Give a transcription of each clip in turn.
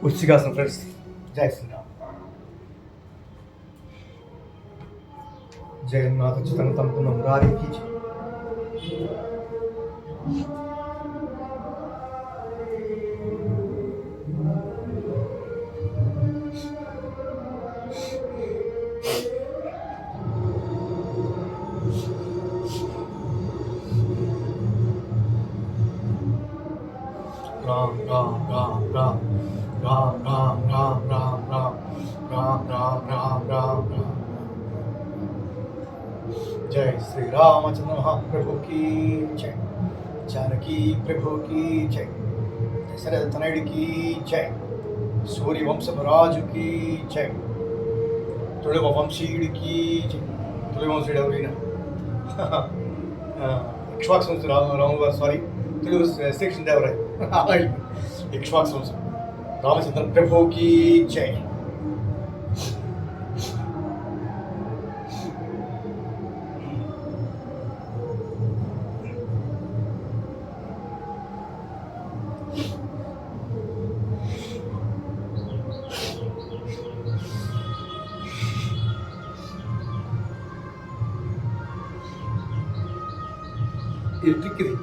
వృశ్చికాసనం friends. జై శ్రీరామ్. జగన్నాథ చితన తంపున మురారికి రామ్ రామ్ రామ్ రామ్ రామ్ రామ్ రామ్ రామ్ రామ్ రామ్ రామ్ రామ్ రామ్ రామ్. जय श्री रामचंद्र महाप्रभु की जय, जानकी प्रभु की जय, दशरथ तनयुడి की जय, सूर्य वंशराजु की जय, तुळुव వంశీయుడికి జై. తుళువ వంశీయుడు ఎవరైనా ఇక్ష్వాకు వంశం రాముల వారు, సారీ, తుళువ శ్రీకృష్ణ దేవరాయ అలాగే ఇక్ష్వాకు వంశం రామచంద్ర ప్రభుకి జై.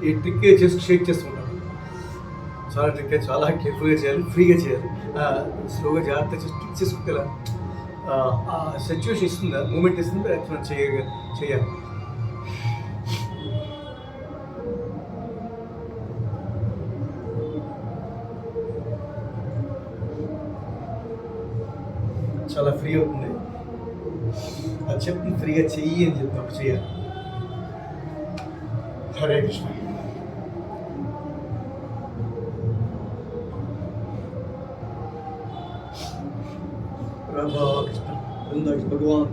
ఈ ట్రిక్ చేసి షేక్ చేస్తుంటాను. చాలా ట్రిక్, చాలా కేర్ఫుల్గా చేయాలి, ఫ్రీగా చేయాలి, స్లోగా జాగ్రత్తగా ట్రిక్ చేసుకుంటే సిచ్యువేషన్ ఇస్తుందా, మూమెంట్ ఇస్తుందా, యాక్చువల్ చేయాలి. చాలా ఫ్రీ అవుతుంది. అది చెప్తుంది ఫ్రీగా చెయ్యి అని చెప్పినప్పుడు చేయాలి. హరే కృష్ణ. राधा कृष्ण वृंदा भगवान.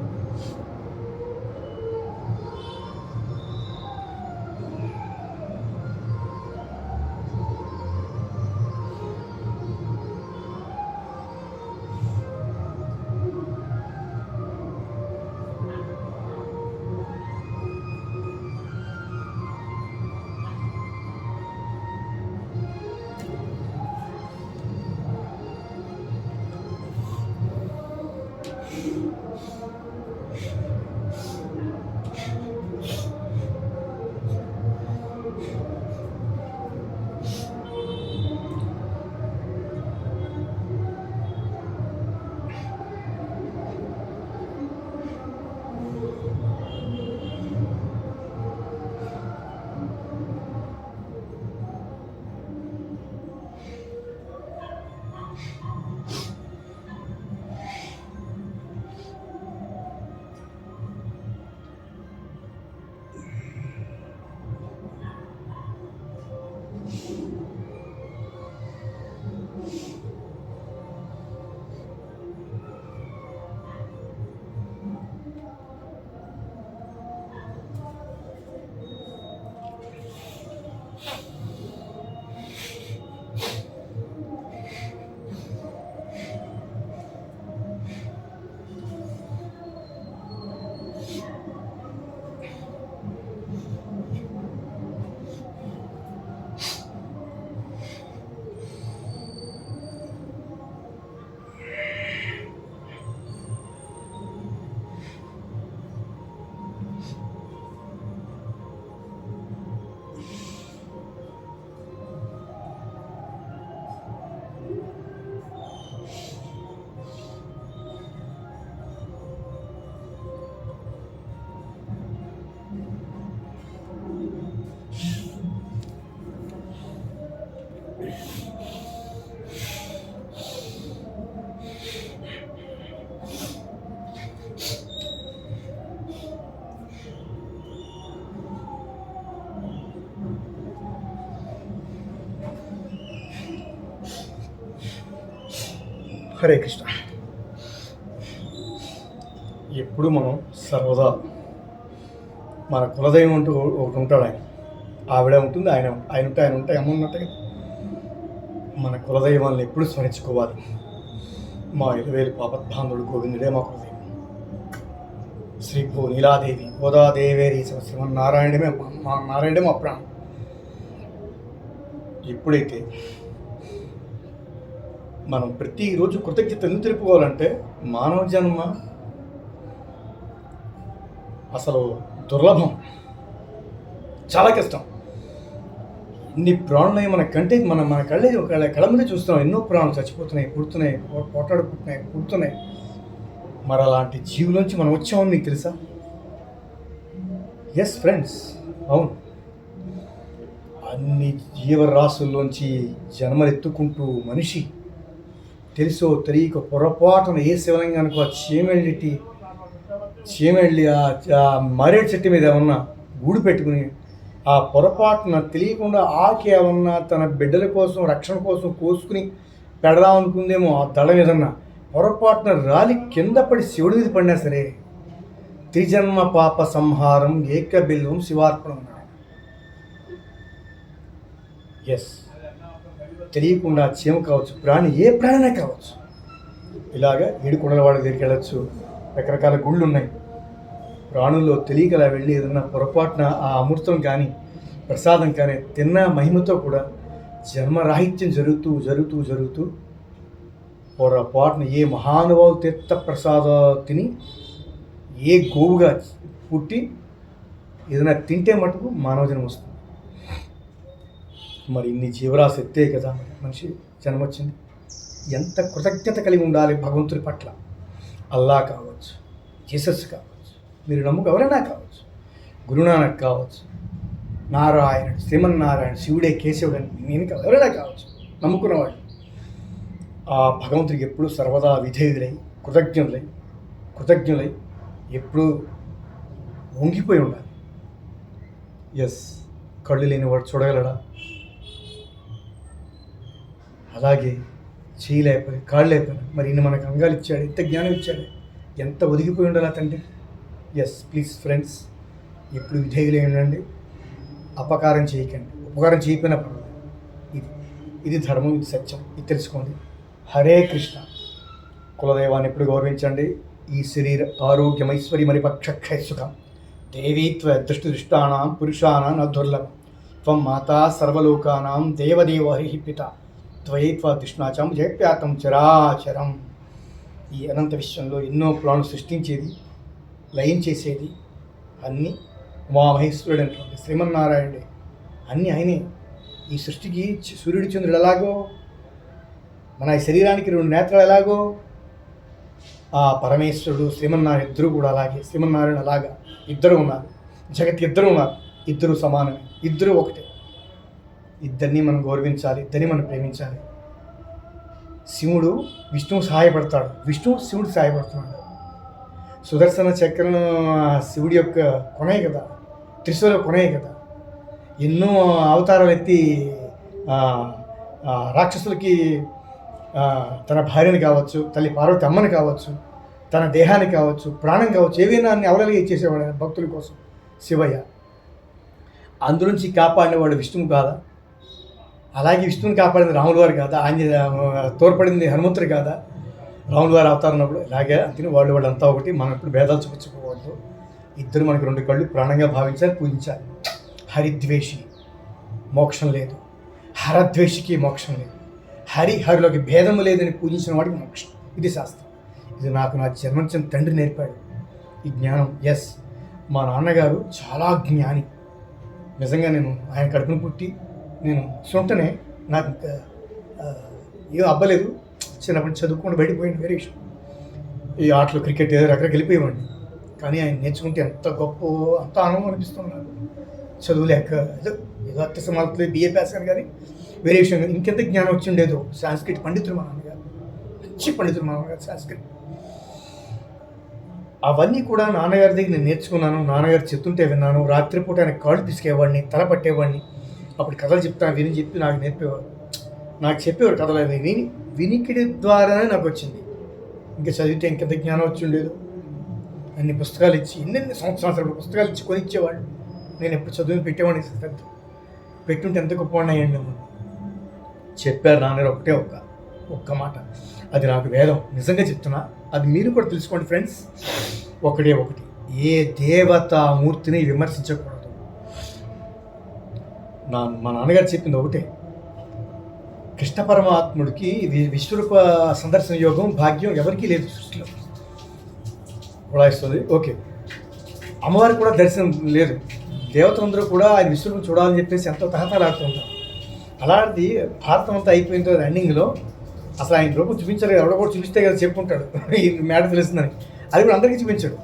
హరే కృష్ణ. ఎప్పుడు మనం సర్వదా మన కులదైవం అంటూ ఒకటి ఉంటాడు. ఆవిడ ఉంటుంది, ఆయన ఉంటే అమ్మ ఉన్నట్టుగా మన కులదైవాన్ని ఎప్పుడు స్మరించుకోవాలి. మా ఇరువేలు పాపద్బాంధుడు గోవిందుడే మా కులదైవం. శ్రీభూ నీలాదేవి గోదాదేవేరి శ్రీమన్నారాయణమే నారాయణమే మా ప్రాణం. ఎప్పుడైతే మనం ప్రతిరోజు కృతజ్ఞత ఎందుకు తెలుపుకోవాలంటే మానవ జన్మ అసలు దుర్లభం, చాలా కష్టం. ఇన్ని ప్రాణులు మన కంటే మన కళ్ళ మీద చూస్తున్నాం. ఎన్నో ప్రాణులు చచ్చిపోతున్నాయి, పుడుతున్నాయి, పోటాడుకుంటున్నాయి, పుడుతున్నాయి. మరి అలాంటి జీవులోంచి మనం వచ్చామని మీకు తెలుసా? ఎస్ ఫ్రెండ్స్, అవును. అన్ని జీవరాశుల్లోంచి జన్మలెత్తుకుంటూ మనిషి తెలుసో తెలియక పొరపాటున ఏ శివలింగానికి ఆ చీమెళ్ళి ఆ మరేడు చెట్టు మీద ఏమన్నా గూడు పెట్టుకుని ఆ పొరపాటున తెలియకుండా ఆకి ఏమన్నా తన బిడ్డల కోసం రక్షణ కోసం కోసుకుని పెడదామనుకుందేమో. ఆ దళం ఏదన్నా పొరపాటున రాలి కింద పడి శివుడి మీద పడినా సరే త్రిజన్మ పాప సంహారం ఏకబిల్వం శివార్పణం అన్నాడు. ఎస్, తెలియకుండా చీమ కావచ్చు, ఏ ప్రాణినే కావచ్చు. ఇలాగా ఏడుకొండల వాడి దగ్గరికి వెళ్ళచ్చు, రకరకాల గుళ్ళు ఉన్నాయి. ప్రాణుల్లో తెలియకలా వెళ్ళి ఏదన్నా పొరపాటున ఆ అమృతం కానీ ప్రసాదం కానీ తిన్న మహిమతో కూడా జన్మరాహిత్యం జరుగుతూ పొరపాటున ఏ మహానుభావు తీర్థ ప్రసాద తిని ఏ గోవుగా పుట్టి ఏదైనా తింటే మటుకు మానవ జన్మ వస్తుంది. మరి ఇన్ని జీవరాశి ఎత్తే కదా మనిషి జన్మ వచ్చింది. ఎంత కృతజ్ఞత కలిగి ఉండాలి భగవంతుడి పట్ల. అల్లా కావచ్చు, జీసస్ కావచ్చు, మీరు నమ్ముకు ఎవరైనా కావచ్చు, గురునానక్ కావచ్చు, నారాయణుడు, శ్రీమన్నారాయణ, శివుడే, కేశవుడు అని నేను ఎవరైనా కావచ్చు, నమ్ముకున్నవాళ్ళు ఆ భగవంతుడికి ఎప్పుడు సర్వదా విధేయులై కృతజ్ఞులై ఎప్పుడూ వంగిపోయి ఉండాలి. ఎస్, కళ్ళు లేనివాడు చూడగలడా? అలాగే చేయి లేకపోయి కాళ్ళు లేకపోయినా మరి ఇన్ని మనకు అంగాలు ఇచ్చాడు, ఎంత జ్ఞానం ఇచ్చాడు, ఎంత ఒదిగిపోయి ఉండాలి తండ్రి. ఎస్ ప్లీజ్ ఫ్రెండ్స్, ఎప్పుడు విధేయులై ఉండండి, అపకారం చేయకండి. ఉపకారం చేయకపోయినా పర్వాలేదు. ఇది ధర్మం, ఇది సత్యం, ఇది తెలుసుకోండి. హరే కృష్ణ. కులదైవాన్ని ఎప్పుడు గౌరవించండి. ఈ శరీర ఆరోగ్యం ఐశ్వర్యం మరి పక్షక్షయ సుఖం దేవీత్వ దృష్టానాం పురుషానాం దుర్లభం త్వం మాతా సర్వలోకానాం దేవదేవ హరి పిత త్వయిత్వ దృష్ణాచం జయప్యాతం చరాచరం. ఈ అనంత విశ్వంలో ఎన్నో ప్రాణులు సృష్టించేది, లయం చేసేది అన్నీ ఉమామహేశ్వరుడు అంటుంది, శ్రీమన్నారాయణుడే, అన్నీ ఆయనే. ఈ సృష్టికి సూర్యుడి చంద్రుడు ఎలాగో, మన ఈ శరీరానికి 2 నేత్రాలు ఎలాగో, ఆ పరమేశ్వరుడు శ్రీమన్నారాయణ ఇద్దరు కూడా అలాగే. శ్రీమన్నారాయణ అలాగా ఇద్దరు ఉన్నారు, జగత్ ఇద్దరు ఉన్నారు, ఇద్దరు సమానమే, ఇద్దరు ఒకటే. ఇద్దరిని మనం గౌరవించాలి, ఇద్దరిని మనం ప్రేమించాలి. శివుడు విష్ణువు సహాయపడతాడు, విష్ణువు శివుడు సహాయపడుతున్నాడు. సుదర్శన చక్రం శివుడి యొక్క కొనే కదా, త్రిశూల కొనే కదా. ఎన్నో అవతారాలు ఎత్తి రాక్షసులకి తన భార్యని కావచ్చు, తల్లి పార్వతి అమ్మని కావచ్చు, తన దేహాన్ని కావచ్చు, ప్రాణం కావచ్చు, ఏవైనా అన్ని అవలలుగా ఇచ్చేసేవాడు భక్తుల కోసం శివయ్య. అందులోంచి కాపాడినవాడు విష్ణువు కాదా? అలాగే విష్ణువుని కాపాడింది రాముల వారు కాదా? తోడ్పడింది హనుమంతుడు కాదా? రాముల వారు అవతారన్నప్పుడు ఇలాగే అంతే. వాళ్ళంతా ఒకటి. మనం ఇప్పుడు భేదాలు చూపించుకోవద్దు. ఇద్దరు మనకు 2 కళ్ళు ప్రాణంగా భావించాలి, పూజించాలి. హరిద్వేషి మోక్షం లేదు, హరద్వేషికి మోక్షం లేదు. హరిలోకి భేదము లేదని పూజించిన వాడికి మోక్షం. ఇది శాస్త్రం. ఇది నాకు నా జన్మించిన తండ్రి నేర్పాడు ఈ జ్ఞానం. ఎస్, మా నాన్నగారు చాలా జ్ఞాని. నిజంగా నేను ఆయన కడుపును పుట్టి నేను సొంటనే నాకు ఏం అబ్బలేదు. చిన్నప్పటి చదువుకుంటూ బయటపోయింది, వేరే విషయం. ఈ ఆటలు క్రికెట్ ఏదో రకరకాల వెళ్ళిపోయేవాడిని. కానీ ఆయన నేర్చుకుంటే ఎంత గొప్ప, అంత ఆనందం అనిపిస్తున్నాడు. చదువు లేక ఏదో అత్త సమాప్తులు బిఏ పాస్ అని, కానీ వేరే విషయం కానీ ఇంకెంత జ్ఞానం వచ్చి ఉండేదో. సాంస్క్రిట్ పండితులు మా నాన్నగారు, మంచి పండితులు మా నాన్నగారు, సాంస్క్రిట్. అవన్నీ కూడా నాన్నగారి దగ్గర నేను నేర్చుకున్నాను. నాన్నగారు చెప్తుంటే విన్నాను. రాత్రిపూట ఆయన కాళ్ళు తీసుకెళ్ళేవాడిని, తల పట్టేవాడిని. అప్పుడు కథలు చెప్తాను విని చెప్పి నాకు నేర్పేవారు. నాకు చెప్పేవారు కథలు. అవి వినికిడి ద్వారానే నాకు వచ్చింది. ఇంకా చదివితే ఇంకెంత జ్ఞానం వచ్చి ఉండేది. అన్ని పుస్తకాలు ఇచ్చి ఎన్నెన్ని సంవత్సరాలు పుస్తకాలు ఇచ్చి కొనిచ్చేవాడు. నేను ఎప్పుడు చదువుని పెట్టేవాడిని, శ్రద్ధ పెట్టుంటే ఎంత గొప్పవాడిని అయ్యండి. చెప్పారు నాన్నగారు ఒకటే ఒక్క మాట, అది నాకు వేదం. నిజంగా చెప్తున్నా, అది మీరు కూడా తెలుసుకోండి ఫ్రెండ్స్. ఒకటి, ఏ దేవతామూర్తిని విమర్శించకూడదు. మా నాన్నగారు చెప్పింది ఒకటే, కృష్ణ పరమాత్ముడికి ఇది విశ్వరూప సందర్శన యోగం భాగ్యం ఎవరికీ లేదు సృష్టిలో. ఉడాయిస్తుంది. ఓకే, అమ్మవారికి కూడా దర్శనం లేదు. దేవతలందరూ కూడా ఆయన విశ్వరూపం చూడాలని చెప్పేసి ఎంతో తహతలాడుతూ ఉంటారు. అలాంటి భారతం అంతా అయిపోయిన తర్వాత ఎండింగ్లో అసలు ఆయన రూపం చూపించారు. ఎవడో కూడా చూపిస్తే కదా చెప్పుకుంటాడు ఈ మేడ తెలుస్తుందని. అది కూడా అందరికీ చూపించాడు.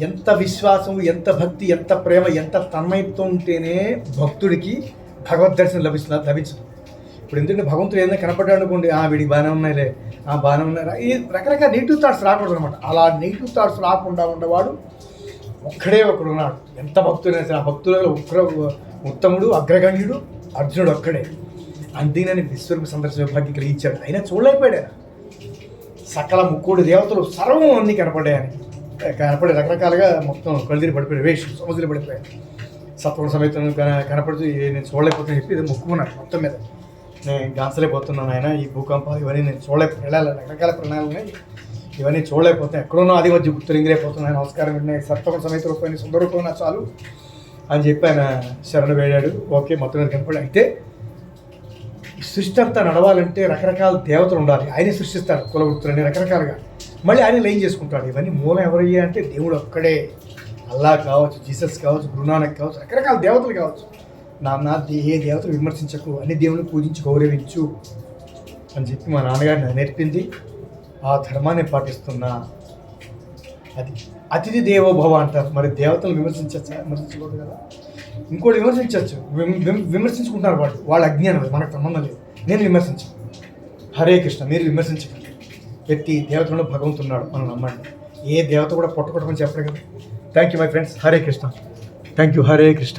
ఎంత విశ్వాసం, ఎంత భక్తి, ఎంత ప్రేమ, ఎంత తన్మయత్వం ఉంటేనే భక్తుడికి భగవద్ దర్శనం లభించదు. ఇప్పుడు ఎందుకంటే భగవంతుడు ఏదైనా కనపడ్డాడు అనుకోండి, వీడికి బాగానే ఉన్నాయిలే, బాగానే ఉన్నారా, ఈ రకరకాల నెగిటివ్ థాట్స్ రాకూడదు అనమాట. అలా నెగిటివ్ థాట్స్ రాకుండా ఉండేవాడు ఒక్కడే ఒకడు ఉన్నాడు. ఎంత భక్తుడైనా సరే ఆ భక్తులలో ఉత్తముడు, అగ్రగణ్యుడు అర్జునుడు ఒక్కడే. అందుకని విశ్వరూప సందర్శన భాగ్యం కలిగించాడు. అయినా చూడలేకపోయాడు ఆయన. సకల ముక్కోడు దేవతలు సర్వం అన్నీ కనపడే రకరకాలుగా మొత్తం కళ్ళిరి పడిపోయాడు, వేషం సముద్రం పడిపోయాడు. సత్వగుణ సమేతం కనపడుతూ నేను చూడలేకపోతున్నా చెప్పి ఇది మొక్కుకున్నాడు. మొత్తం మీద నేను గాంచలేకపోతున్నాను ఆయన, ఈ భూకంపాలు ఇవన్నీ నేను వెళ్ళాలి, రకరకాల ప్రణాళాలు ఉన్నాయి, ఇవన్నీ చూడలేకపోతున్నాయి, ఎక్కడున్నా అది మధ్య గుర్తులింగిలేకపోతున్నాయి, నమస్కారం విన్నాయి, సత్వగుణ సమేత రూపాయలు సుందర రూపం నా చాలు అని చెప్పి ఆయన శరణు వేడాడు. ఓకే, మొత్తం మీద కనపడి. అయితే సృష్టి అంతా నడవాలంటే రకరకాల దేవతలు ఉండాలి. ఆయనే సృష్టిస్తాడు కులవృత్తులని రకరకాలుగా, మళ్ళీ ఆయన లైన్ చేసుకుంటాడు. ఇవన్నీ మూలం ఎవరయ్యా అంటే దేవుడు ఒక్కడే. అల్లా కావచ్చు, జీసస్ కావచ్చు, గురునానక్ కావచ్చు, రకరకాల దేవతలు కావచ్చు. ఏ దేవతలు విమర్శించకు, అన్ని దేవుని పూజించి గౌరవించు అని చెప్పి మా నాన్నగారిని నేర్పింది. ఆ ధర్మాన్ని పాటిస్తున్నా. అది అతిథి దేవోభవ అంటారు. మరి దేవతలు విమర్శించకూడదు కదా. ఇంకోటి విమర్శించవచ్చు, విమర్శించుకుంటున్నారు వాళ్ళ అజ్ఞానం, మనకు సంబంధం లేదు. నేను విమర్శించను. హరే కృష్ణ, మీరు విమర్శించకండి. ప్రతి దేవతలను భగవంతున్నాడు, మనం నమ్మండి. ఏ దేవత కూడా పొట్టకొట్టమని చెప్పరు కదా. Thank you my friends. Hare Krishna. Thank you. Hare Krishna.